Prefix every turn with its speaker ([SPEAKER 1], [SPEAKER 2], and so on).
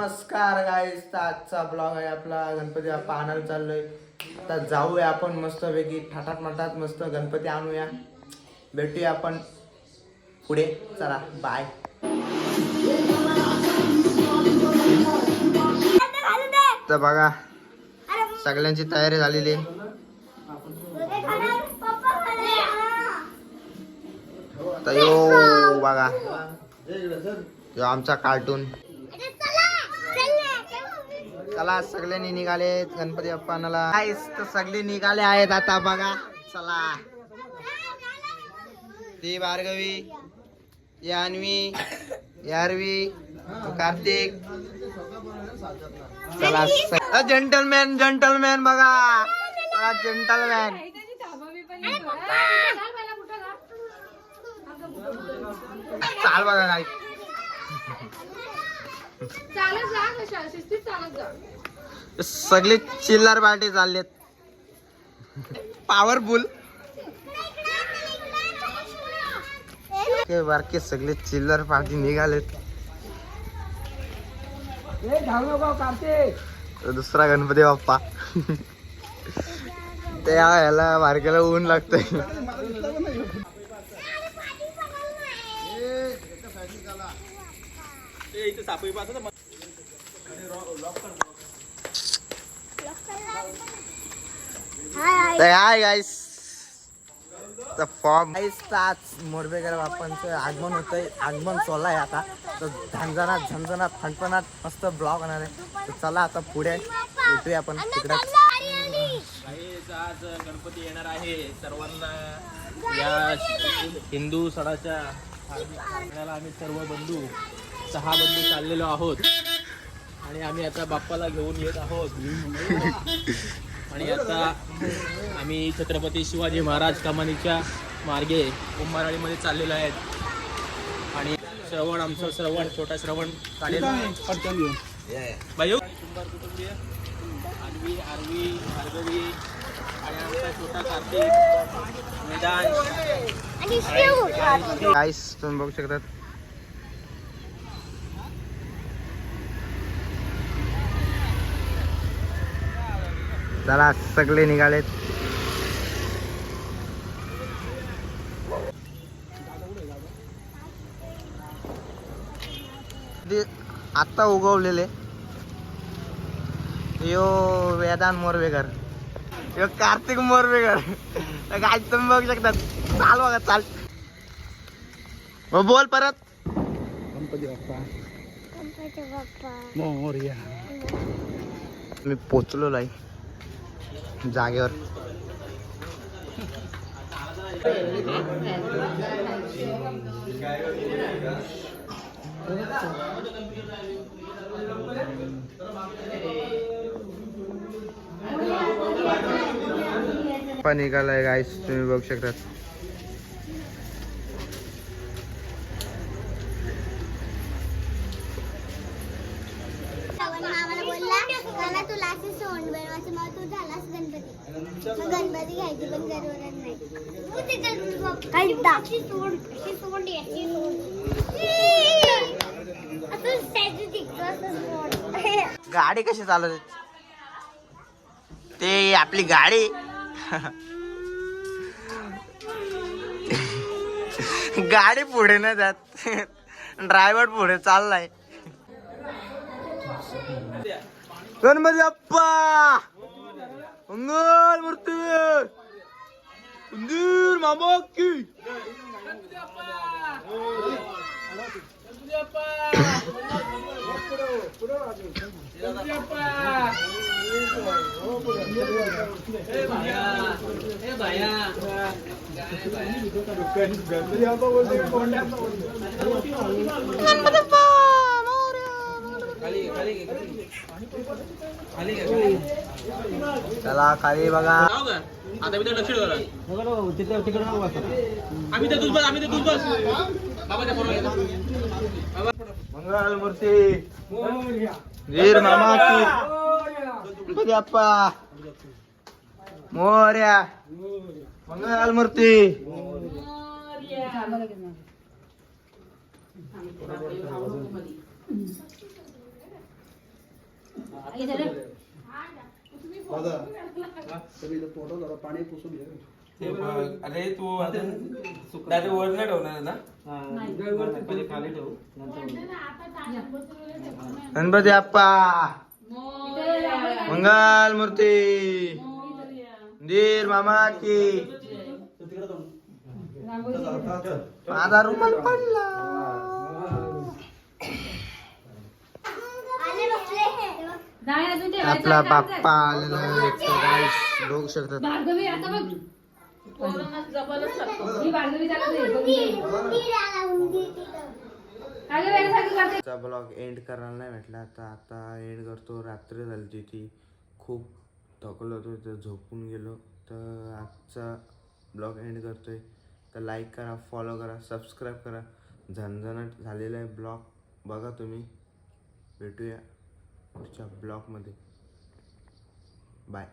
[SPEAKER 1] नमस्कार गाईस, आजचा ब्लॉग आहे आपला. गणपती बाप्पा आणायला चाललोय. आता जाऊया आपण मस्तपैकी थाटात माटात मस्त गणपती आणूया. भेटूया आपण पुढे. चला बाय. तर बघा सगळ्यांची तयारी झालेली. तर यो बघा यो आमचा कार्टून. चला सगळ्यांनी निघालेत गणपती बाप्पाला. तर सगळे निघाले आहेत आता बघा. चला ती भार्गवी, यान्वी, यारवी, कार्तिक. चला जेंटलमॅन जेंटलमॅन बघा. जेंटलमॅन चाल बघा काय सगळे चिल्लर पार्टी चाललेत. पॉवरफुल बारके सगळे चिल्लर पार्टी निघालेत. दुसरा गणपती बाप्पा. त्या ह्याला बारक्याला ऊन लागतंय. हाय गाईस, फॉर्म मोरबेकर बाप्पांचं आगमन होतंय. आगमन सोहळा आहे आता. तर झणझणाट झणझणाट फणफणाट मस्त ब्लॉग होणार आहे. तर चला आता पुढे भेटूया आपण तिकडे.
[SPEAKER 2] आज गणपती येणार आहे. सर्वांना या हिंदू सणाच्या आम्ही सर्व बंधू 6 बंधू चाललेलो आहोत आणि आम्ही आता बाप्पाला घेऊन येत आहोत. आणि आता आम्ही छत्रपती शिवाजी महाराज कमानीच्या मार्गे कुंभारवाडीमध्ये चाललेलो आहेत. आणि श्रवण आमचं श्रवण छोटा श्रवण काढेल बाई कुंभार कुटुंबीय आरवी आरवी भार्गवी आणि आमचा छोटा कार्तिक मैदान.
[SPEAKER 1] गाईस तुम्ही बघू शकतात. चला सगळे निघालेत. आता उगवलेले यो वेदांत मोरवेकर, यो कार्तिक मोरवेकर. काय तुम्ही बघू शकतात. चाल बघा चाल. बोल परत. गणपती बाप्पा मोरया. मी पोचलो आहे जागेवर. निघालाय गाईस तुम्ही बघू शकतात.
[SPEAKER 3] गणपती घ्यायची पण जरूरत नाही.
[SPEAKER 1] गाडी कशी चालवते ते आपली गाडी. गाडी पुढे नाही जात. ड्रायव्हर पुढे चाललाय. गणपती बाप्पा मंगल मूर्ती उंदीर मामा की. चला खाली बघा.
[SPEAKER 2] आता मी तर लक्ष ठेवलं. आम्ही तर दूध बस आम्ही तर दूध बस बाबाच्या
[SPEAKER 1] मंगल मूर्ती वीर मामा की. गणपती बाप्पा मोरया. मंगल मूर्ती. अरे तू वर नाही ठेवणार ना गणपती बाप्पा मंगल मूर्ती दीर मामा की माझा रुमाल पडला आपला बाप्पा आलेला आहे गाईस बघू शकतात. ब्लॉग एंड करायला नाही भेटला तर आता एंड करतो. रात्री झाली ती खूप थकलो होतो तर झोपून गेलो. तर आजचा ब्लॉग एंड करतोय. तर लाईक करा, फॉलो करा, सबस्क्राईब करा. झणझणट झालेला आहे ब्लॉग बघा तुम्ही. भेटूया पुढच्या ब्लॉगमध्ये. बाय.